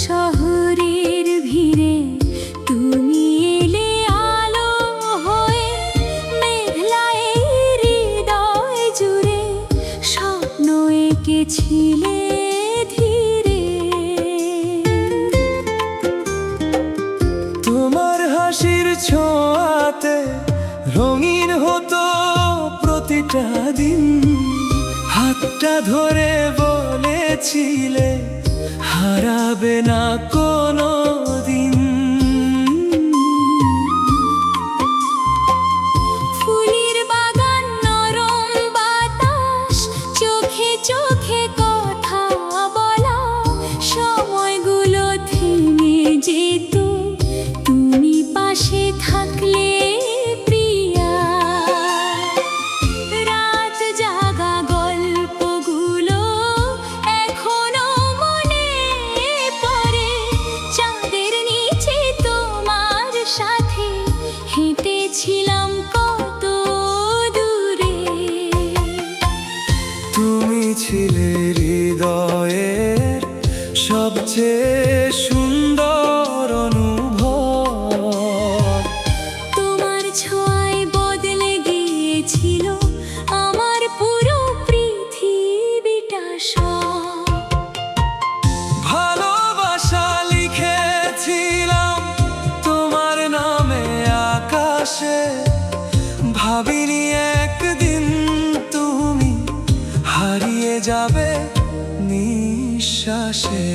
শহরের ভিড়ে তুমি এলে আলো হয়ে, মেঘলা এই হৃদয় জুড়ে স্বপ্ন এঁকেছিলে ধীরে। তোমার হাসির ছোঁয়াতে রঙিন হতো প্রতিটা দিন, হাতটা ধরে বলেছিলে হারাবে না কোনো দিন। ফুলের বাগান, নরম বাতাস, চোখে চোখে কথা বলা, সময়গুলো থেমে যেত তুমি পাশে থাকলে প্রিয়া। রাত জাগা গল্পগুলো এখনো মনে পড়ে, চাঁদের নিচে তোমার সাথে হেঁটেছিলাম কত দূরে। তুমি ছিলে হৃদয়ের সবচেয়ে সুন্দর অনুভব, তোমার ছোঁয়ায় বদলে গিয়েছিল আমার পুরো পৃথিবীটা সব। ভালোবাসা লিখেছিলাম তোমার নামে আকাশে, ভাবিনি একদিন তুমি হারিয়ে যাবে নিঃশ্বাসে।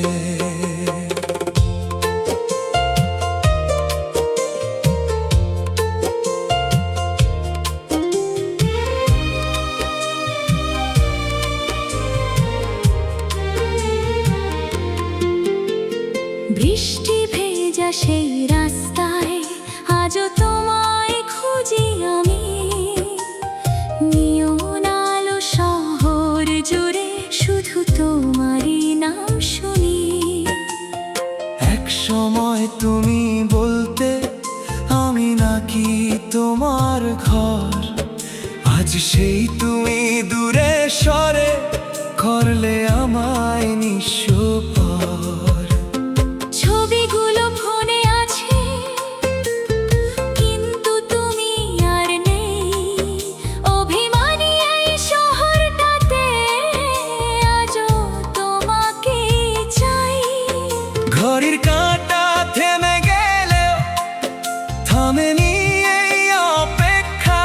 বৃষ্টি ভেজা সেই রাস্তায় আজও তোমায় খুঁজি আমি, নিয়ন আলো শহর জুড়ে শুধু তোমারই নাম শুনি। এক সময় তুমি বলতে আমি নাকি তোমার ঘর, আজ সেই তুমি দূরে সরে করলে আমায় নিঃস্ব পর। ছবিগুলো ফোনে আছে কিন্তু তুমি আর নেই, অভিমানী এই শহরটাতে আজও তোমাকে চাই। ঘড়ির কাঁটা থেমে গেলেও থামেনি এই অপেক্ষা,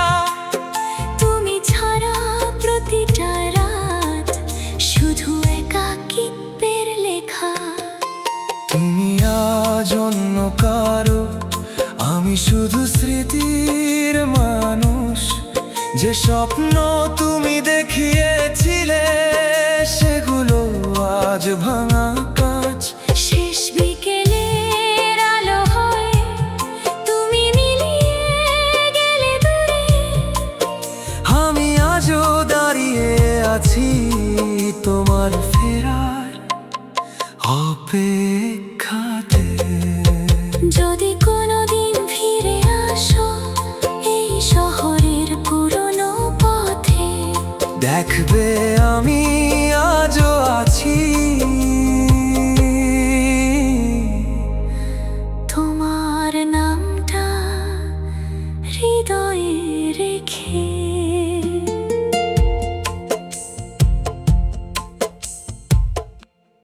তুমি ছাড়া প্রতিটা রাত শুধু একাকিত্বের লেখা। তুমি আজ অন্য কারো, আমি শুধু স্মৃতির মানুষ। যে স্বপ্ন তুমি দেখিয়েছিলে সেগুলো আজ ভাঙা কাঁচ। শেষ বিকেলের আলো হয় তুমি মিলিয়ে গেলে দূরে, আমি আজও দাঁড়িয়ে আছি তোমার ফেরার অপেক্ষাতে। যদি কোনোদিন ফিরে আসো এই শহরের পুরনো পথে, দেখবে আমি আজও আছি তোমার নামটা হৃদয়ে রেখে।